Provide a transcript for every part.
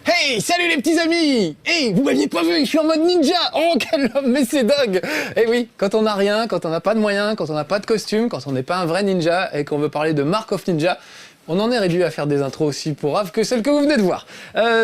Hey, salut les petits amis! Hey, vous m'aviez pas vu, je suis en mode ninja! Oh, quel homme, mais c'est dingue! Eh oui, quand on n'a rien, quand on n'a pas de moyens, quand on n'a pas de costume, quand on n'est pas un vrai ninja et qu'on veut parler de Mark of Ninja, on en est réduit à faire des intros aussi pourraves que celles que vous venez de voir.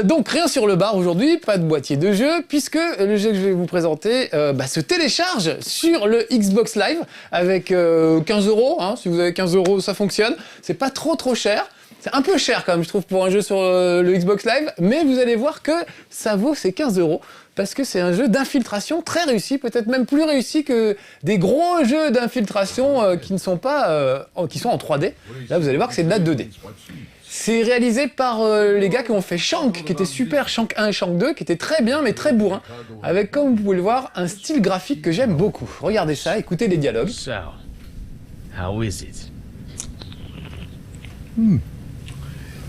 Donc rien sur le bar aujourd'hui, pas de boîtier de jeu, puisque le jeu que je vais vous présenter se télécharge sur le Xbox Live avec 15 €. Hein, si vous avez 15 €, ça fonctionne. C'est pas trop cher. C'est un peu cher quand même, je trouve, pour un jeu sur le Xbox Live, mais vous allez voir que ça vaut ces 15 €, parce que c'est un jeu d'infiltration très réussi, peut-être même plus réussi que des gros jeux d'infiltration qui ne sont pas, qui sont en 3D. Là, vous allez voir que c'est de la 2D. C'est réalisé par les gars qui ont fait Shank, qui était super, Shank 1 et Shank 2, qui était très bien, mais très bourrin, avec, comme vous pouvez le voir, un style graphique que j'aime beaucoup. Regardez ça, écoutez les dialogues. So, how is it?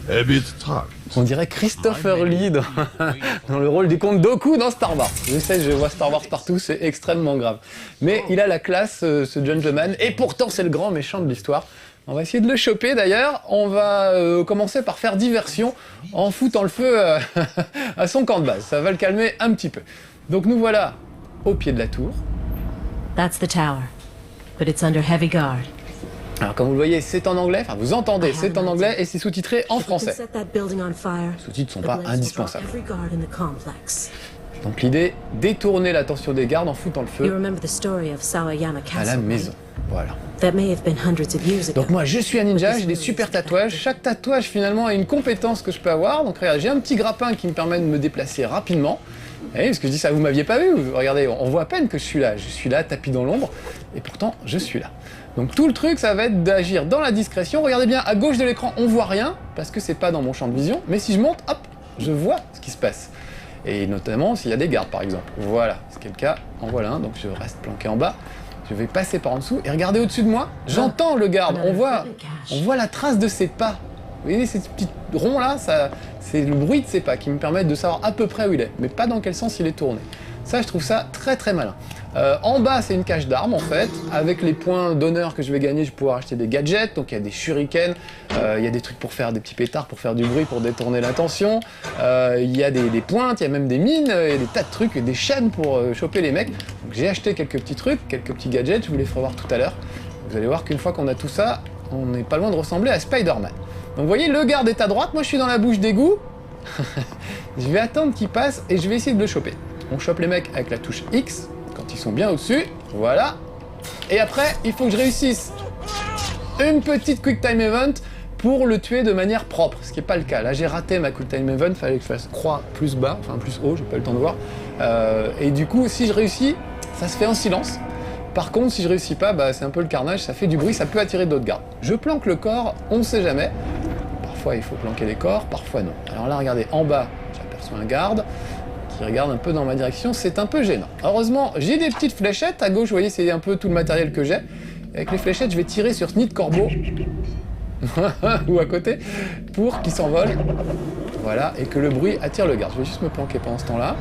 A bit tough. On dirait Christopher Lee dans le rôle du comte Dooku dans Star Wars. Je sais, je vois Star Wars partout, c'est extrêmement grave. Mais il a la classe, ce gentleman, et pourtant c'est le grand méchant de l'histoire. On va essayer de le choper d'ailleurs. On va commencer par faire diversion en foutant le feu à son camp de base. Ça va le calmer un petit peu. Donc nous voilà au pied de la tour. That's the tower, but it's under heavy guard. Alors comme vous le voyez, c'est en anglais, enfin vous entendez, c'est en anglais et c'est sous-titré en français. Les sous-titres ne sont pas indispensables. Donc l'idée, détourner l'attention des gardes en foutant le feu à la maison. Voilà. Donc moi je suis un ninja, j'ai des super tatouages. Chaque tatouage finalement a une compétence que je peux avoir. Donc regarde, j'ai un petit grappin qui me permet de me déplacer rapidement. Et parce que je dis ça, vous m'aviez pas vu. Regardez, on voit à peine que je suis là. Je suis là, tapis dans l'ombre, et pourtant je suis là. Donc tout le truc, ça va être d'agir dans la discrétion. Regardez bien, à gauche de l'écran, on voit rien, parce que c'est pas dans mon champ de vision. Mais si je monte, hop, je vois ce qui se passe. Et notamment s'il y a des gardes, par exemple. Voilà, ce qui est le cas, en voilà un. Donc je reste planqué en bas. Je vais passer par en dessous, et regardez au-dessus de moi, j'entends le garde. On voit la trace de ses pas. Vous voyez ces petits ronds là, c'est le bruit de ses pas qui me permettent de savoir à peu près où il est, mais pas dans quel sens il est tourné. Ça, je trouve ça très malin. En bas, c'est une cache d'armes en fait. Avec les points d'honneur que je vais gagner, je vais pouvoir acheter des gadgets. Donc il y a des shurikens, il y a des trucs pour faire des petits pétards, pour faire du bruit, pour détourner l'attention. Il y a des pointes, il y a même des mines, il y a des tas de trucs, des chaînes pour choper les mecs. Donc j'ai acheté quelques petits trucs, quelques petits gadgets, je vous les ferai voir tout à l'heure. Vous allez voir qu'une fois qu'on a tout ça, on n'est pas loin de ressembler à Spider-Man. Donc vous voyez, le garde est à droite, moi je suis dans la bouche d'égout. Je vais attendre qu'il passe et je vais essayer de le choper. On chope les mecs avec la touche X, quand ils sont bien au-dessus, voilà. Et après, il faut que je réussisse une petite Quick Time Event pour le tuer de manière propre, ce qui n'est pas le cas. Là j'ai raté ma Quick Time Event, il fallait que je fasse croix plus bas, enfin plus haut, j'ai pas eu le temps de voir. Et du coup, si je réussis, ça se fait en silence. Par contre, si je réussis pas, c'est un peu le carnage, ça fait du bruit, ça peut attirer d'autres gardes. Je planque le corps, on ne sait jamais. Parfois il faut planquer les corps, parfois non. Alors là, regardez, en bas, j'aperçois un garde qui regarde un peu dans ma direction, c'est un peu gênant. Heureusement, j'ai des petites fléchettes, à gauche, vous voyez, c'est un peu tout le matériel que j'ai. Avec les fléchettes, je vais tirer sur ce nid de corbeau, ou à côté, pour qu'il s'envole. Voilà, et que le bruit attire le garde. Je vais juste me planquer pendant ce temps-là.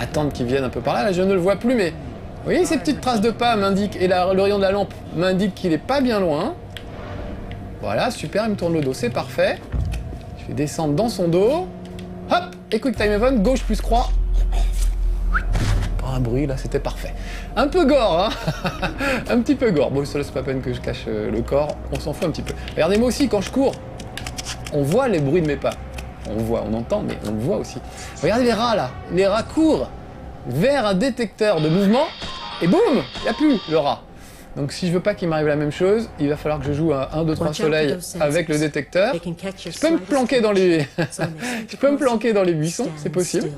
Attendre qu'il vienne un peu par là, là je ne le vois plus, mais... Vous voyez, ces petites traces de pas m'indiquent, et le rayon de la lampe m'indique qu'il est pas bien loin. Voilà, super, il me tourne le dos, c'est parfait. Je vais descendre dans son dos. Hop, et Quick Time Event, gauche plus croix. Pas un bruit, là, c'était parfait. Un peu gore, hein. Un petit peu gore. Bon, ça laisse pas peine que je cache le corps, on s'en fout un petit peu. Regardez-moi aussi, quand je cours, on voit les bruits de mes pas. On entend, mais on le voit aussi. Regardez les rats, là. Les rats courent vers un détecteur de mouvement, et boum, il n'y a plus le rat. Donc si je veux pas qu'il m'arrive la même chose, il va falloir que je joue à 1, 2, 3 soleils avec le détecteur. Je peux me planquer dans les... je peux me planquer dans les buissons, c'est possible.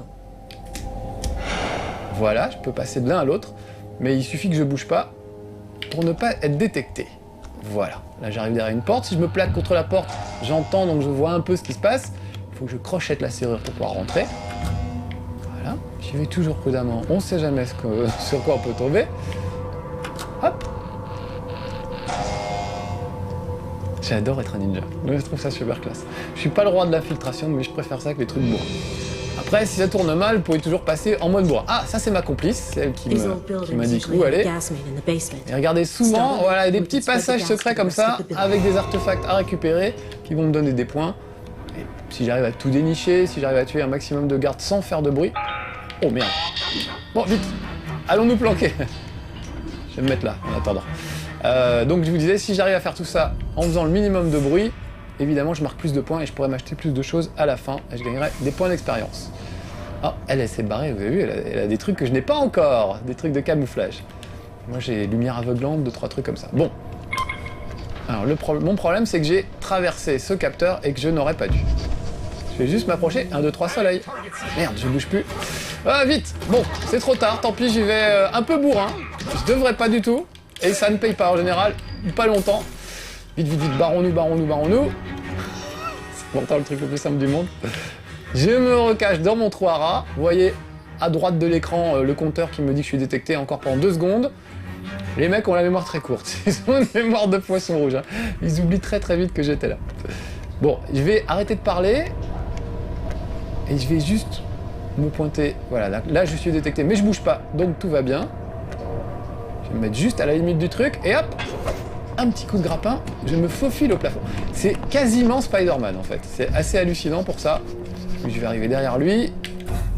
Voilà, je peux passer de l'un à l'autre, mais il suffit que je bouge pas pour ne pas être détecté. Voilà, là j'arrive derrière une porte, si je me plaque contre la porte, j'entends, donc je vois un peu ce qui se passe. Il faut que je crochette la serrure pour pouvoir rentrer. Voilà, j'y vais toujours prudemment, on sait jamais sur quoi on peut tomber. Hop. J'adore être un ninja, je trouve ça super classe. Je suis pas le roi de l'infiltration, mais je préfère ça que les trucs bourrins. Après, si ça tourne mal, vous pouvez toujours passer en mode bourrin. Ah, ça c'est ma complice, c'est elle qui m'indique où aller. Et regardez, souvent, voilà, il y a des petits passages secrets comme ça, avec des artefacts à récupérer, qui vont me donner des points. Et si j'arrive à tout dénicher, si j'arrive à tuer un maximum de gardes sans faire de bruit... Oh merde. Bon, vite. Allons nous planquer. Je vais me mettre là, en attendant. Donc je vous disais, si j'arrive à faire tout ça en faisant le minimum de bruit, évidemment je marque plus de points et je pourrais m'acheter plus de choses à la fin et je gagnerai des points d'expérience. Ah, elle s'est barrée, vous avez vu, elle a des trucs que je n'ai pas encore, des trucs de camouflage. Moi j'ai lumière aveuglante, 2-3 trucs comme ça. Bon. Alors mon problème c'est que j'ai traversé ce capteur et que je n'aurais pas dû. Je vais juste m'approcher. 1, 2, 3 soleil. Merde, je bouge plus. Ah, vite. Bon, c'est trop tard, tant pis, j'y vais un peu bourrin. Je devrais pas du tout. Et ça ne paye pas en général, pas longtemps. Vite, vite, vite, barrons-nous, barrons-nous, barrons-nous. C'est pourtant le truc le plus simple du monde. Je me recache dans mon trou à rats. Vous voyez, à droite de l'écran, le compteur qui me dit que je suis détecté encore pendant 2 secondes. Les mecs ont la mémoire très courte. Ils ont une mémoire de poisson rouge. Hein. Ils oublient très très vite que j'étais là. Bon, je vais arrêter de parler. Et je vais juste me pointer. Voilà, là je suis détecté, mais je bouge pas, donc tout va bien. Je vais me mettre juste à la limite du truc, et hop, un petit coup de grappin, je me faufile au plafond. C'est quasiment Spider-Man en fait, c'est assez hallucinant pour ça. Je vais arriver derrière lui,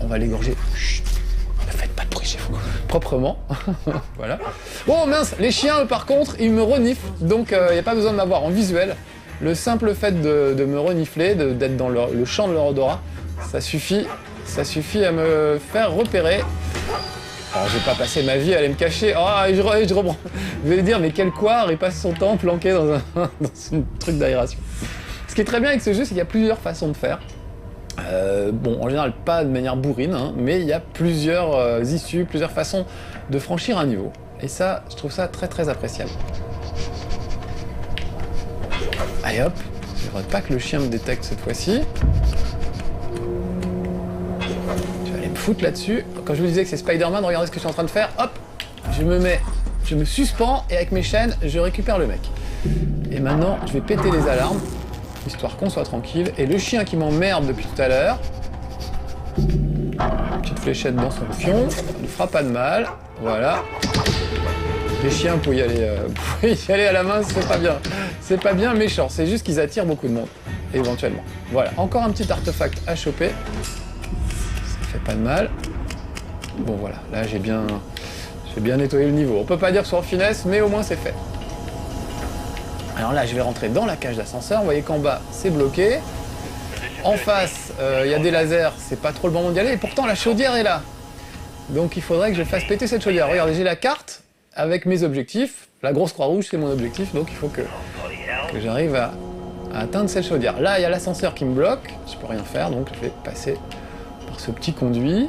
on va l'égorger. Chut, ne faites pas de bruit chez vous. Proprement, voilà. Oh mince, les chiens eux, par contre, ils me reniflent, donc il n'y a pas besoin de m'avoir en visuel. Le simple fait de me renifler, d'être dans le champ de leur odorat, ça suffit à me faire repérer. Alors je vais pas passer ma vie à aller me cacher. Ah, je reprends. Vous allez dire, mais quel couard, il passe son temps planqué dans un truc d'aération. Ce qui est très bien avec ce jeu, c'est qu'il y a plusieurs façons de faire. Bon, en général, pas de manière bourrine, hein, mais il y a plusieurs issues, plusieurs façons de franchir un niveau. Et ça, je trouve ça très très appréciable. Allez hop, je voudrais pas que le chien me détecte cette fois-ci. Foutre là-dessus. Quand je vous disais que c'est Spider-Man, regardez ce que je suis en train de faire. Hop, je me suspends et avec mes chaînes, je récupère le mec. Et maintenant, je vais péter les alarmes, histoire qu'on soit tranquille. Et le chien qui m'emmerde depuis tout à l'heure, petite fléchette dans son fion, ça ne fera pas de mal. Voilà. Les chiens, vous pouvez y aller à la main, c'est pas bien. C'est pas bien méchant, c'est juste qu'ils attirent beaucoup de monde, éventuellement. Voilà, encore un petit artefact à choper. Fait pas de mal. Bon voilà, là j'ai bien nettoyé le niveau. On peut pas dire sur finesse, mais au moins c'est fait. Alors là, je vais rentrer dans la cage d'ascenseur. Vous voyez qu'en bas, c'est bloqué. En face, il y a des lasers, c'est pas trop le bon moment d'y aller. Et pourtant, la chaudière est là. Donc il faudrait que je fasse péter cette chaudière. Regardez, j'ai la carte avec mes objectifs. La grosse croix rouge, c'est mon objectif, donc il faut que j'arrive à atteindre cette chaudière. Là, il y a l'ascenseur qui me bloque. Je peux rien faire, donc je vais passer ce petit conduit.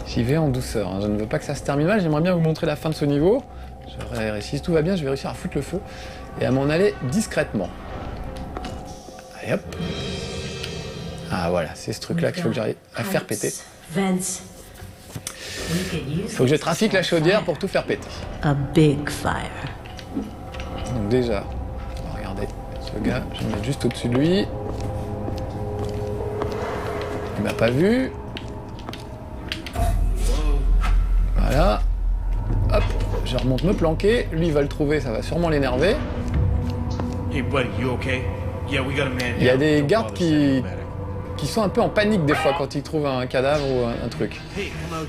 J'y vais en douceur, hein. Je ne veux pas que ça se termine mal, j'aimerais bien vous montrer la fin de ce niveau. Si tout va bien, je vais réussir à foutre le feu et à m'en aller discrètement. Allez hop. Ah voilà, c'est ce truc-là qu'il faut que j'arrive à faire péter. Il faut que je trafique la chaudière pour tout faire péter. Donc déjà, regardez, ce gars, je vais me mettre juste au-dessus de lui. Il m'a pas vu. Voilà. Hop, je remonte me planquer. Lui, il va le trouver, ça va sûrement l'énerver. Il y a des gardes qui sont un peu en panique des fois quand ils trouvent un cadavre ou un truc.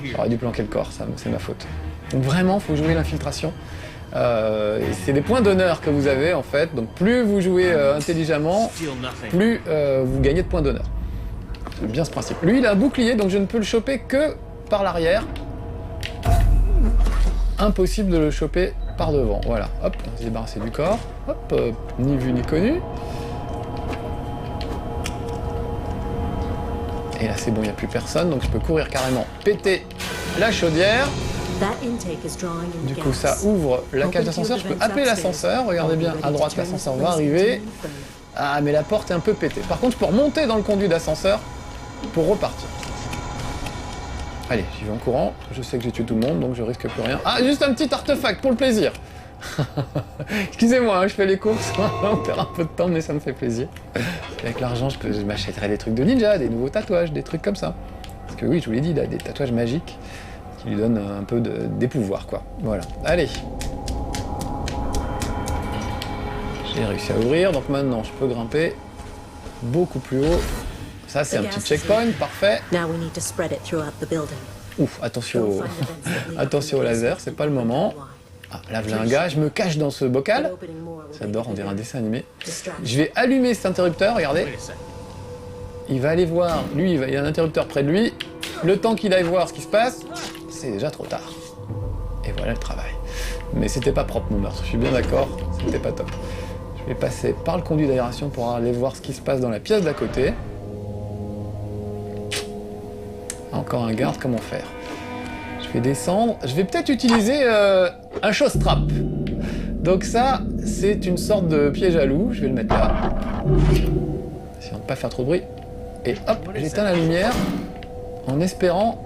J'aurais dû planquer le corps, ça, c'est ma faute. Donc vraiment, il faut jouer l'infiltration. C'est des points d'honneur que vous avez en fait. Donc plus vous jouez intelligemment, plus vous gagnez de points d'honneur. C'est bien ce principe. Lui, il a un bouclier, donc je ne peux le choper que par l'arrière. Impossible de le choper par devant. Voilà, hop, on s'est débarrassé du corps. Hop, ni vu ni connu. Et là, c'est bon, il n'y a plus personne, donc je peux courir carrément, péter la chaudière. Du coup, ça ouvre la cage d'ascenseur. Je peux appeler l'ascenseur. Regardez bien, à droite, l'ascenseur va arriver. Ah, mais la porte est un peu pétée. Par contre, je peux remonter dans le conduit d'ascenseur pour repartir. Allez, j'y vais en courant. Je sais que j'ai tué tout le monde, donc je risque plus rien. Ah, juste un petit artefact pour le plaisir. Excusez-moi, hein, je fais les courses. On perd un peu de temps, mais ça me fait plaisir. Avec l'argent, je m'achèterai des trucs de ninja, des nouveaux tatouages, des trucs comme ça. Parce que oui, je vous l'ai dit, il a des tatouages magiques qui lui donnent un peu des pouvoirs, quoi. Voilà. Allez. J'ai réussi à ouvrir, donc maintenant je peux grimper beaucoup plus haut. Ça, c'est un petit checkpoint, parfait. Ouf, attention au laser, c'est pas le moment. Ah, là, j'ai un gars, je me cache dans ce bocal. J'adore, on dirait un dessin animé. Je vais allumer cet interrupteur, regardez. Il va aller voir, lui, il y a un interrupteur près de lui. Le temps qu'il aille voir ce qui se passe, c'est déjà trop tard. Et voilà le travail. Mais c'était pas propre mon meurtre, je suis bien d'accord, c'était pas top. Je vais passer par le conduit d'aération pour aller voir ce qui se passe dans la pièce d'à côté. Encore un garde, comment faire? Je vais descendre, je vais peut-être utiliser un show-strap. Donc ça, c'est une sorte de piège à loup, je vais le mettre là. Essayons de ne pas faire trop de bruit. Et hop, j'éteins la lumière en espérant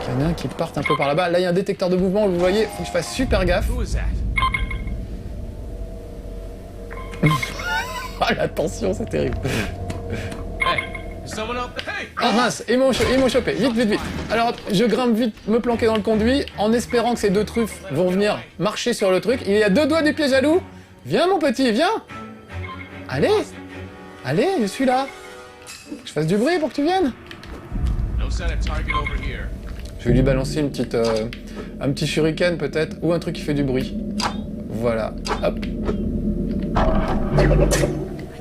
qu'il y en a un qui parte un peu par là-bas. Là, il y a un détecteur de mouvement, vous voyez, faut que je fasse super gaffe. Ah, la tension, c'est terrible. Ah mince, ils m'ont chopé, vite, vite, vite. Alors hop, je grimpe vite, me planquer dans le conduit, en espérant que ces deux truffes vont venir marcher sur le truc. Il y a 2 doigts du piège à loup. Viens mon petit, viens. Allez, allez, je suis là. Je fasse du bruit pour que tu viennes. Je vais lui balancer une petite, un petit shuriken peut-être, ou un truc qui fait du bruit. Voilà, hop.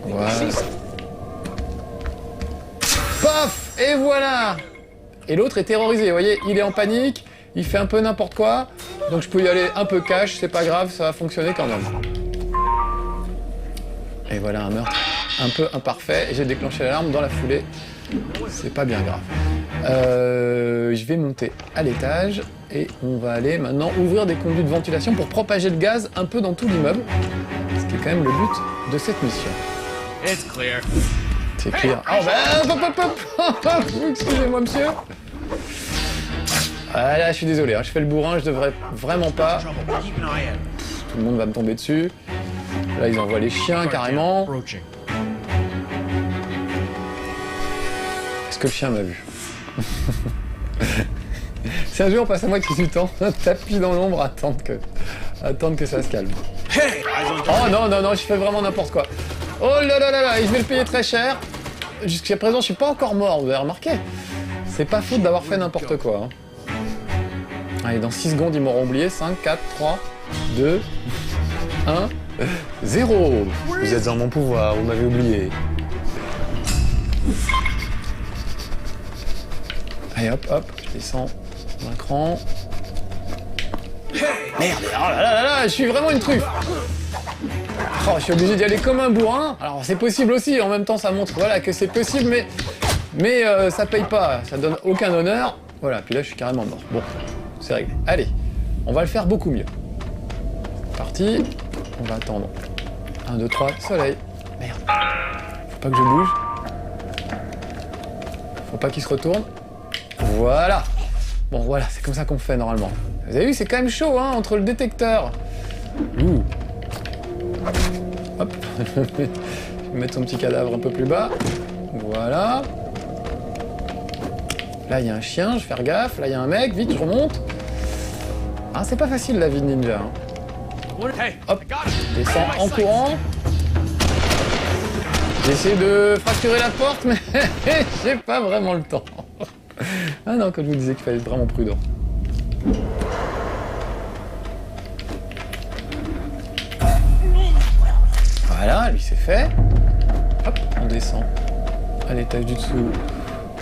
Voilà. Paf! Et voilà! Et l'autre est terrorisé, vous voyez, il est en panique, il fait un peu n'importe quoi, donc je peux y aller un peu cash, c'est pas grave, ça va fonctionner quand même. Et voilà un meurtre un peu imparfait, et j'ai déclenché l'alarme dans la foulée, c'est pas bien grave. Je vais monter à l'étage, et on va aller maintenant ouvrir des conduits de ventilation pour propager le gaz un peu dans tout l'immeuble, ce qui est quand même le but de cette mission. It's clear. C'est clair. Oh bah, excusez-moi monsieur. Ah là, je suis désolé, hein, je fais le bourrin, je devrais vraiment pas. Tout le monde va me tomber dessus. Là, ils envoient les chiens carrément. Est-ce que le chien m'a vu? C'est un jeu, on passe à moitié du temps, tapis dans l'ombre, attendre que ça se calme. Oh non, non, non, je fais vraiment n'importe quoi. Oh là là là là, et je vais le payer très cher. Jusqu'à présent, je suis pas encore mort, vous avez remarqué. C'est pas faute d'avoir fait n'importe quoi. Hein. Allez, dans 6 secondes, ils m'auront oublié. 5, 4, 3, 2, 1, 0. Vous êtes en mon pouvoir, vous m'avez oublié. Allez, hop, hop, je descends d'un cran. Merde, oh là là là là, je suis vraiment une truffe. Oh, je suis obligé d'y aller comme un bourrin. Alors c'est possible aussi, en même temps ça montre voilà, que c'est possible, mais ça paye pas, ça donne aucun honneur. Voilà, puis là je suis carrément mort. Bon, c'est réglé. Allez, on va le faire beaucoup mieux. C'est parti, on va attendre. 1, 2, 3, soleil. Merde. Faut pas que je bouge. Faut pas qu'il se retourne. Voilà. Bon voilà, c'est comme ça qu'on fait normalement. Vous avez vu, c'est quand même chaud hein, entre le détecteur. Ouh. Hop, je vais mettre son petit cadavre un peu plus bas. Voilà. Là, il y a un chien, je vais faire gaffe. Là, il y a un mec, vite, je remonte. Ah, c'est pas facile la vie de ninja. Hein. Hop, je descends en courant. J'essaie de fracturer la porte, mais j'ai pas vraiment le temps. Ah non, comme je vous disais qu'il fallait être vraiment prudent. Voilà, lui c'est fait. Hop, on descend à l'étage du dessous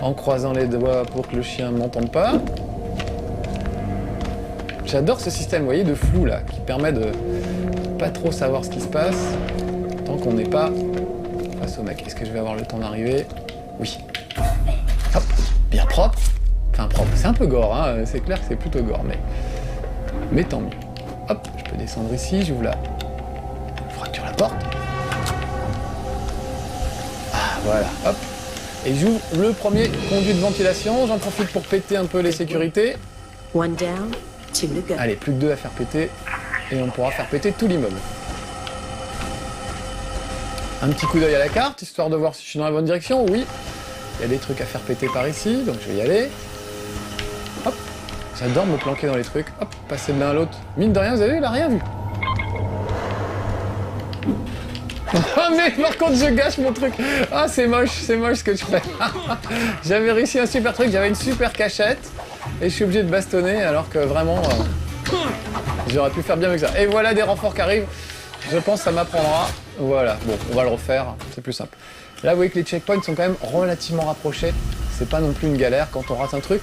en croisant les doigts pour que le chien ne m'entende pas. J'adore ce système, vous voyez, de flou là, qui permet de pas trop savoir ce qui se passe tant qu'on n'est pas face au mec. Est-ce que je vais avoir le temps d'arriver? Oui. Hop, bien propre. Enfin propre, c'est un peu gore, hein. C'est clair que c'est plutôt gore, mais tant mieux. Hop, je peux descendre ici, j'ouvre là. Fracture la porte. Voilà, hop. Et j'ouvre le premier conduit de ventilation. J'en profite pour péter un peu les sécurités. One down, 2 to go. Allez, plus que 2 à faire péter. Et on pourra faire péter tout l'immeuble. Un petit coup d'œil à la carte, histoire de voir si je suis dans la bonne direction. Oui, il y a des trucs à faire péter par ici, donc je vais y aller. Hop, j'adore me planquer dans les trucs. Hop, passer de l'un à l'autre. Mine de rien, vous avez vu, il a rien vu. Ah mais par contre je gâche mon truc. Ah c'est moche ce que je fais. J'avais réussi un super truc, j'avais une super cachette et je suis obligé de bastonner alors que vraiment j'aurais pu faire bien avec ça. Et voilà des renforts qui arrivent. Je pense que ça m'apprendra. Voilà, bon on va le refaire, c'est plus simple. Là vous voyez que les checkpoints sont quand même relativement rapprochés. C'est pas non plus une galère quand on rate un truc.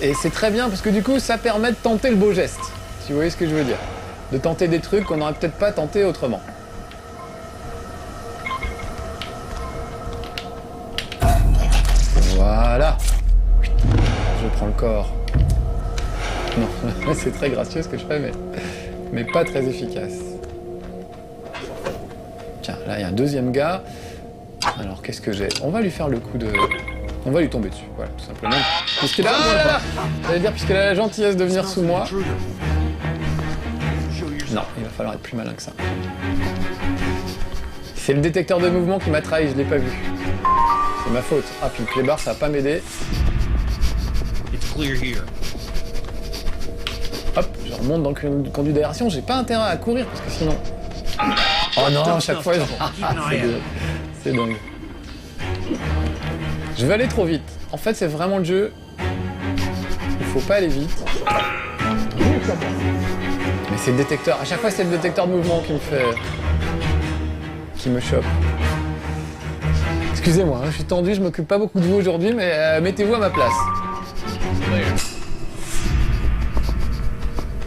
Et c'est très bien parce que du coup ça permet de tenter le beau geste. Si vous voyez ce que je veux dire. De tenter des trucs qu'on n'aurait peut-être pas tenté autrement. Voilà. Je prends le corps. Non, c'est très gracieux ce que je fais, mais pas très efficace. Tiens, là il y a un deuxième gars. Alors qu'est-ce que j'ai? On va lui faire le coup de... On va lui tomber dessus, voilà, tout simplement. Puisqu'il a... Ah là là, j'allais dire, puisqu'il a la gentillesse de venir sous moi. Non, il va falloir être plus malin que ça. C'est le détecteur de mouvement qui m'a trahi, je l'ai pas vu. C'est ma faute. Ah, puis le clébard, ça va pas m'aider. Hop, je remonte dans le conduit d'aération. J'ai pas intérêt à courir parce que sinon... Oh non, à chaque fois... C'est dingue. Je vais aller trop vite. En fait, c'est vraiment le jeu. Il faut pas aller vite. Mais c'est le détecteur. À chaque fois, c'est le détecteur de mouvement qui me fait... qui me chope. Excusez-moi, hein, je suis tendu, je m'occupe pas beaucoup de vous aujourd'hui, mais mettez-vous à ma place.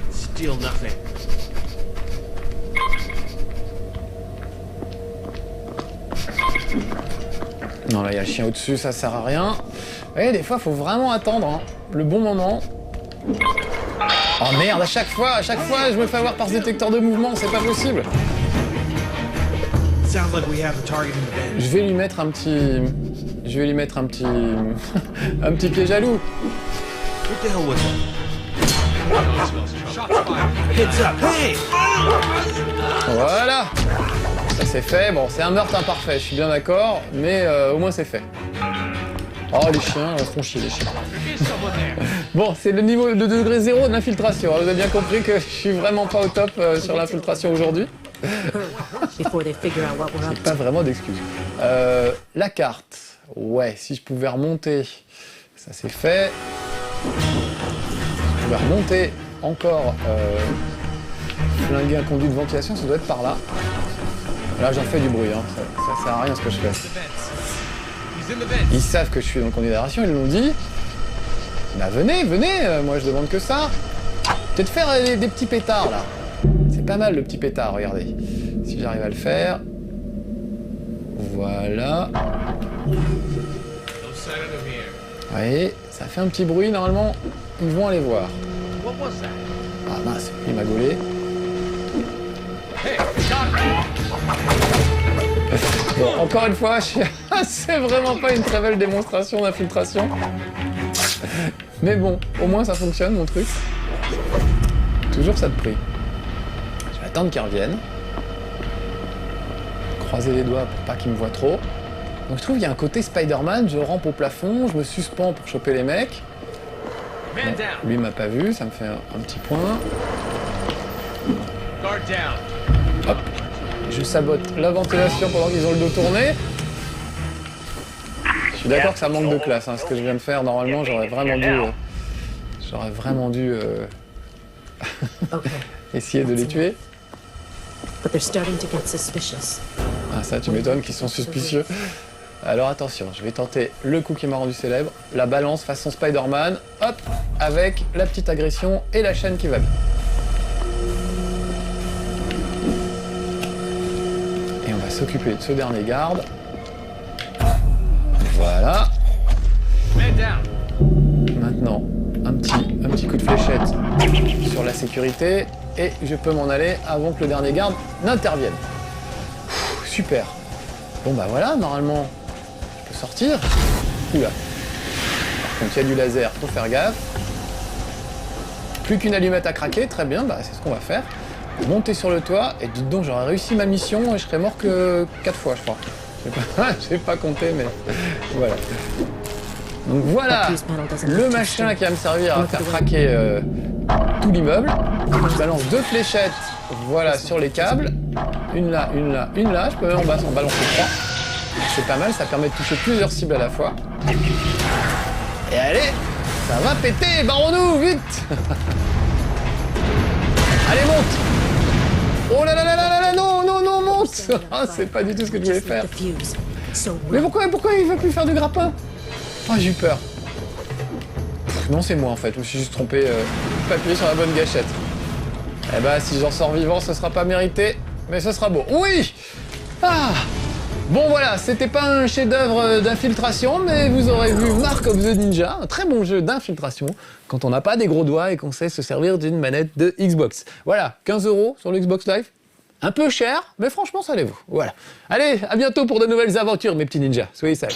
Still nothing. Non, là, il y a le chien au-dessus, ça sert à rien. Vous voyez, des fois, il faut vraiment attendre hein, le bon moment. Oh merde, à chaque fois, je me fais avoir par ce détecteur de mouvement, c'est pas possible. Je vais lui mettre un petit... un petit piège à loup. Voilà. Ça c'est fait. Bon, c'est un meurtre imparfait, je suis bien d'accord, mais au moins c'est fait. Oh, les chiens, font chier les chiens. Bon, c'est le niveau de degré 0 de l'infiltration. Vous avez bien compris que je suis vraiment pas au top sur l'infiltration aujourd'hui. J'ai pas vraiment d'excuses. La carte. Ouais, si je pouvais remonter. Ça c'est fait. Je pouvais remonter encore. Flinguer un conduit de ventilation, ça doit être par là. Là j'en fais du bruit, hein. Ça sert à rien ce que je fais. Ils savent que je suis dans le conduit d'aération, ils l'ont dit. Bah venez, moi je demande que ça. Peut-être faire des petits pétards là. C'est pas mal le petit pétard, regardez. Si j'arrive à le faire. Voilà. Vous voyez, ça fait un petit bruit, normalement, ils vont aller voir. Ah mince, il m'a gaulé. Bon, encore une fois, c'est vraiment pas une très belle démonstration d'infiltration. Mais bon, au moins ça fonctionne mon truc. Toujours ça de prix. Je vais attendre qu'ils reviennent. Croiser les doigts pour pas qu'ils me voient trop. Donc je trouve qu'il y a un côté Spider-Man, je rampe au plafond, je me suspends pour choper les mecs. Bon, lui m'a pas vu, ça me fait un petit point. Hop. Je sabote la ventilation pendant qu'ils ont le dos tourné. Je suis d'accord que ça manque de classe, hein, ce que je viens de faire. Normalement, j'aurais vraiment dû essayer de les tuer. Ah ça, tu m'étonnes qu'ils sont suspicieux. Alors attention, je vais tenter le coup qui m'a rendu célèbre, la balance façon Spider-Man, hop, avec la petite agression et la chaîne qui va bien. Et on va s'occuper de ce dernier garde. Voilà. Maintenant, un petit coup de fléchette sur la sécurité et je peux m'en aller avant que le dernier garde n'intervienne. Super. Bon bah voilà, normalement, je peux sortir. Oula. Par contre, il y a du laser, faut faire gaffe. Plus qu'une allumette à craquer, très bien, bah c'est ce qu'on va faire. Monter sur le toit, et dites donc, j'aurais réussi ma mission et je serais mort que 4 fois, je crois. J'ai pas compté, mais voilà. Donc voilà, le machin qui va me servir à faire craquer tout l'immeuble. Je balance 2 fléchettes, voilà, sur les câbles. une là, une là, une là. Je peux même en balancer 3. C'est pas mal, ça permet de toucher plusieurs cibles à la fois. Et allez, ça va péter, barrons-nous, vite. Allez, monte. Oh là là là là là là, non, non, non, monte. Ah, c'est pas du tout ce que je voulais faire. Mais pourquoi il veut plus faire du grappin? Oh, j'ai eu peur. Non, c'est moi en fait, je me suis juste trompé, pas appuyé sur la bonne gâchette. Eh bah, si j'en sors vivant, ce sera pas mérité, mais ce sera beau. Oui! Ah! Bon voilà, c'était pas un chef-d'œuvre d'infiltration, mais vous aurez vu Mark of the Ninja, un très bon jeu d'infiltration, quand on n'a pas des gros doigts et qu'on sait se servir d'une manette de Xbox. Voilà, 15 € sur le Xbox Live. Un peu cher, mais franchement, ça allait vous. Voilà. Allez, à bientôt pour de nouvelles aventures, mes petits ninjas. Soyez sages.